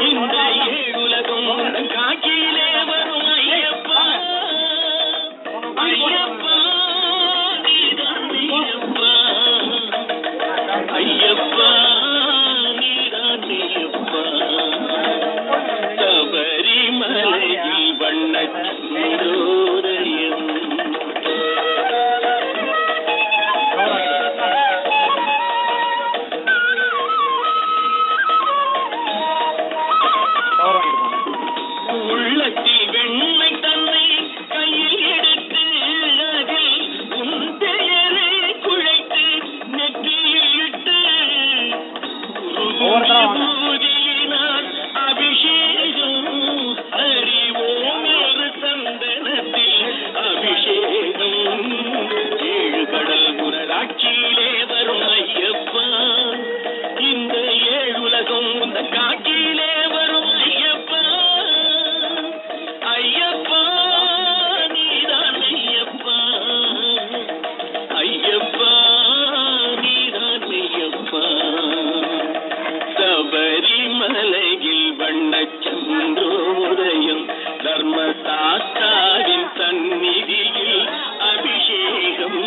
இந்த ஏழுலகம் காட்சியிலே வரும் ஐயப்பா ஐயப்பா நீதான் ஐயப்பா ஐயப்பா நீதான் ஐயப்பா சபரிமலையில் வண்ணச்சூரோதயம் உள்ளத்தில் வெண்மை தன்னை கையில் எடுத்து அதில் உன் பெயரை குழைத்து நெற்றியிட்டு பூஜையினால் அபிஷேகம் அறிவோம் ஒரு சந்தனத்தில் அபிஷேகம் ஏழு கடல் புனராட்சியிலே வரும் ஐயப்பா இந்த ஏழுலகம் இந்த காட்சியிலே வரும் ஐயப்பா ஐயப்பா நீதான் ஐயப்பா ஐயப்பா நீதான் ஐயப்பா சபரிமலையில் வண்ணச்சந்திரோதயம் தர்மசாஸ்தாவின் சந்நிதியில் அபிஷேகம்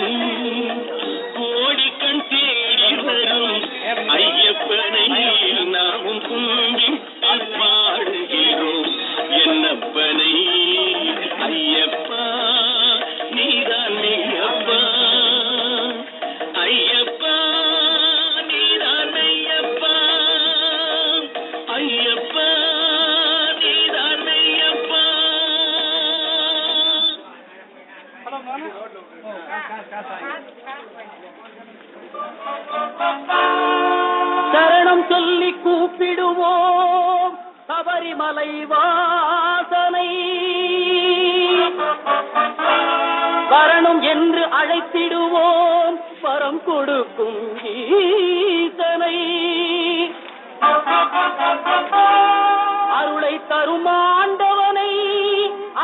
கோடிக்கண் தேடி வரும் ஐயப்பனை நாமும் கும்பிட்டு பாடுகிறோம் என்னப்பனை ஐயப்பா நீதான் ஐயப்பா ஐயப்பா நீதான் ஐயப்பா ஐயப்பா நீதான் ஐயப்பா சரணம் சொல்லி கூப்பிடுவோம் சபரிமலை வாசனை வரணும் என்று அழைத்திடுவோம் வரம் கொடுக்கும் ஈசனை அருளை தரும் ஆண்டவனை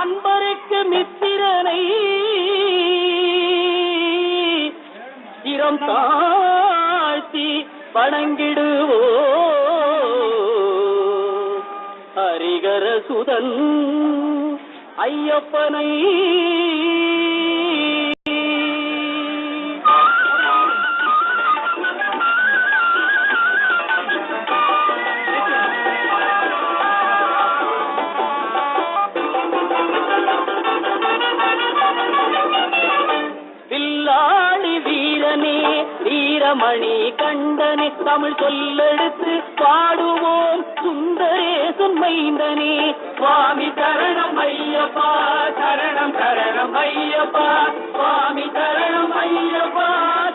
அன்பருக்கு மித்திரனை சிரம் தாழ்த்தி வணங்கிடுவோ ஹரிகர சுதன் ஐயப்பனை வீரமணி கண்டனே தமிழ் சொல்லெடுத்து பாடுவோம் சுந்தரேசன் மைந்தனே சுவாமி சரணம் ஐயப்பா சரணம் சரணம் ஐயப்பா சுவாமி சரணம் ஐயப்பா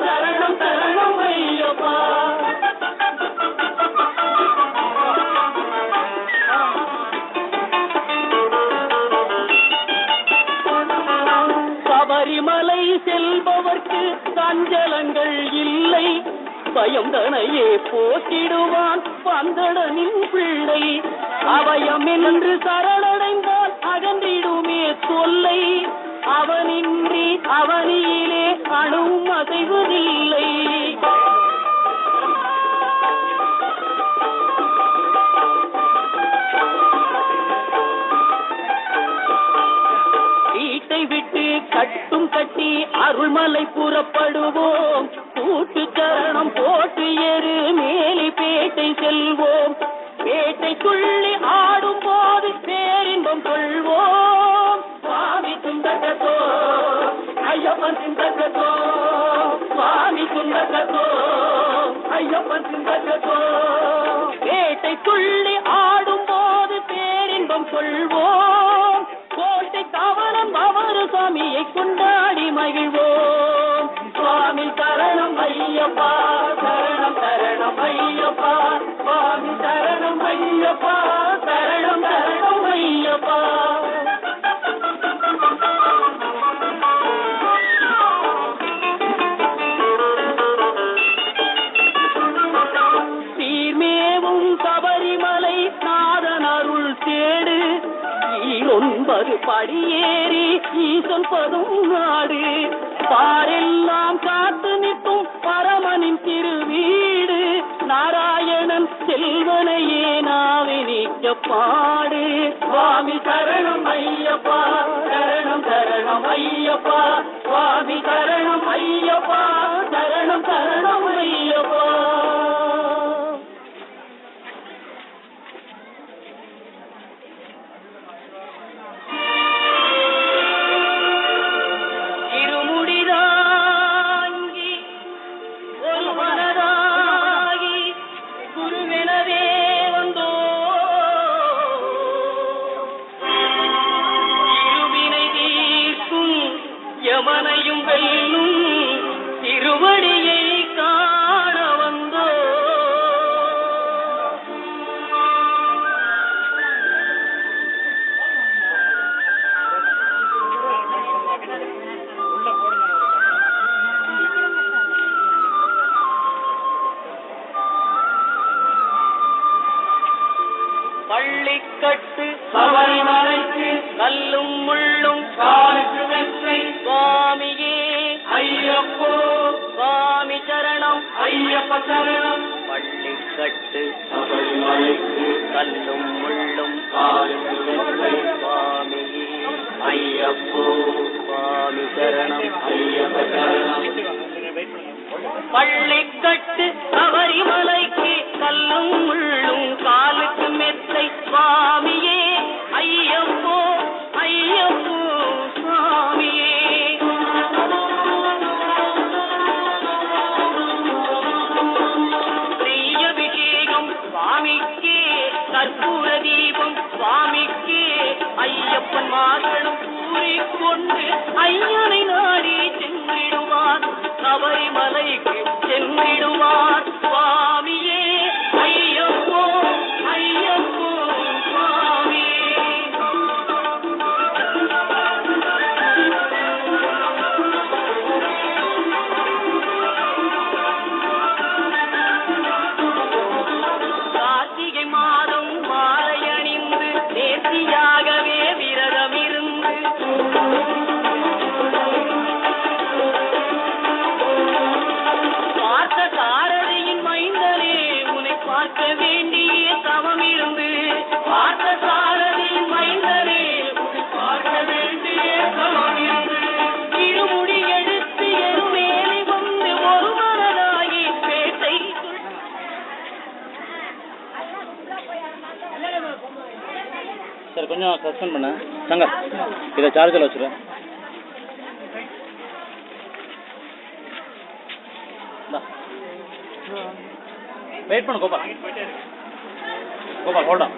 சரணம் சரணம் ஐயப்பா சபரிமலை செல்பவர்க்கு சஞ்சலங்கள் இல்லை பயம் தனையே போக்கிடுவான் பந்தடனின் பிள்ளை அவயம் என்று சரணடைந்தால் அகன்றிடுமே தொல்லை அவனின்றி அவனியிலே அணுவும் அசைவதில்லை வீட்டை விட்டு கட்டும் கட்டி அருள்மலை புறப்படுவோம் கூட்டு சரணம் போட்டு ஏறு மேலி பேட்டை செல்வோம் பேட்டை துள்ளி ஆடும் போது பேரின்பம் கொள்வோம் சுவாமி சுந்தரத்தோ ஐயப்பன் சுந்தரத்தோ சுவாமி சுந்தரத்தோ ஐயப்பன் சுந்தரத்தோ பேட்டை துள்ளி ஆடும் போது பேரின்பம் கொள்வோம் கோட்டை காவலம் அவரு சுவாமியை கொண்டாடி மகிழ்வோம் சுவாமி சரணம் ஐயப்பா சரணம் சரணம் ஐயப்பா சுவாமி சரணம் ஐயப்பா சரணம் சரணம் ஐயப்பா சீர்மேவும் சபரிமலை நாதன் அருள் தேடு 9 படியேறி ஈசன் பதும் நாடு பாரெல்லாம் காத்து நிற்கும் பரமனின் திருவீடு நாராயணன் செல்வனையே நாவினி படிக்க பாடு. சுவாமி சரணம் ஐயப்பா, சரணம் சரணம் ஐயப்பா, சுவாமி சரணம் ஐயப்பா, சரணம் சரணம் ஐயப்பா. இருமுடிதாங்கி ஒரு மனதாகி குருவெனவே வந்தோ, இருவினை தீர்க்கும் யமனையும் வெல்லும் திருவடியை காண வந்தோ. பள்ளிக்கட்டு சபரிமலைக்கு கல்லும் முள்ளும் காலுக்கு மெத்தை சுவாமியே ஐயப்போ, சுவாமி சரணம் ஐயப்ப சரணம். பள்ளிக்கட்டு சபரிமலைக்கு கல்லும் முள்ளும் காலுக்கு மெத்தை சுவாமியே ஐயப்போ, சுவாமி சரணம் ஐயப்ப சரணம். பள்ளிக்கட்டு சபரிமலைக்கு கல்லும் முள்ளும் காலுக்கு மெத்தை சுவாமியே ஐயப்போ, ஐயப்போ சுவாமியே. ஸ்ரீயபிஷேகம் சுவாமிக்கே, கற்பூர தீபம் சுவாமிக்கே, ஐயப்பன் மார்களும் கூறிக்கொண்டு ஐயனை நாடி சென்றிடுவார், சபரிமலைக்கு சென்றிடுவார் சுவாமியே ஐயப்போ, ஐயப்போ சுவாமியே. கார்த்திகை மாதம் மாலை அணிந்து நேர்த்தியாகவே விரதம் இருந்து பார்த்த சாரதியின் மைந்தனே உன்னை பார்க்க வேண்டிய தவம் இருந்து, பார்த்த சாரதியின் மைந்தனே உன்னை பார்க்க வேண்டிய தவம் இருந்து, இருமுடி எடுத்து எருமேலி வந்து ஒரு மனதாகி பேட்டை சார் கொஞ்சம் சஸ்பெண்ட் பண்ண சங்கர், இதை சார்ஜில் வச்சுருவேன். வெயிட் பண்ணு கோபால், கோபால் ஹோல்ட் ஆன்.